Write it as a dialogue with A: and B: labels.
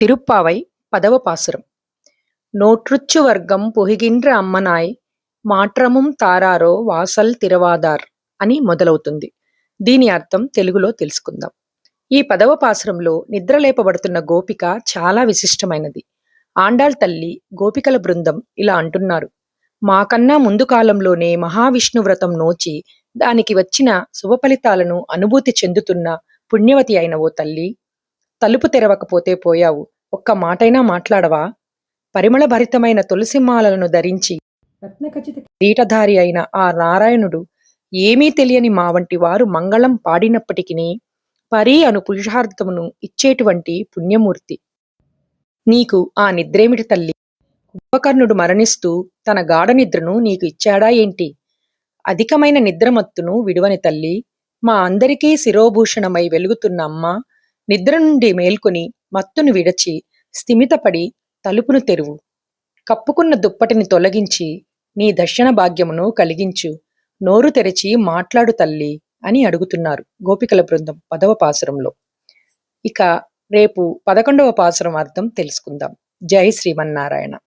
A: திருப்பாவை பதவ பாசுரம். நோற்றுச்சு வர்க்கம் పొహిగిండ్ర అమ్మనాయ్ మాట్రముం తారారో వాసల్ తిరవాదార్ అని మొదలవుతుంది. దీని అర్థం తెలుగులో తెలుసుకుందాం. ఈ పదవ పాసురంలో నిద్రలేపబడుతున్న గోపిక చాలా విశిష్టమైనది. ఆండాళ్ తల్లి, గోపికల బృందం ఇలా అంటున్నారు: మాకన్నా ముందు కాలంలోనే మహావిష్ణు వ్రతం నోచి దానికి వచ్చిన శుభఫలితాలను అనుభూతి చెందుతున్న పుణ్యవతి అయిన ఓ తల్లి, తలుపు తెరవకపోతే పోయావు, ఒక్క మాటైనా మాట్లాడవా? పరిమళ భరితమైన తులసిమాలను ధరించి రత్నఖచిత కిరీటధారి అయిన ఆ నారాయణుడు ఏమీ తెలియని మా వంటి వారు మంగళం పాడినప్పటికీ పరీ అను పురుషార్థమును ఇచ్చేటువంటి పుణ్యమూర్తి. నీకు ఆ నిద్రేమిటి తల్లి? కుంభకర్ణుడు మరణిస్తూ తన గాఢ నిద్రను నీకు ఇచ్చాడా ఏంటి? అధికమైన నిద్రమత్తును విడువని తల్లి, మా అందరికీ శిరోభూషణమై వెలుగుతున్న అమ్మ, నిద్ర నుండి మేల్కొని మత్తును విడచి స్థిమితపడి తలుపును తెరువు. కప్పుకున్న దుప్పటిని తొలగించి నీ దర్శన భాగ్యమును కలిగించు. నోరు తెరచి మాట్లాడు తల్లి అని అడుగుతున్నారు గోపికల బృందం పదవ పాసురంలో. ఇక రేపు 11వ పాసురం అర్థం తెలుసుకుందాం. జై శ్రీమన్నారాయణ.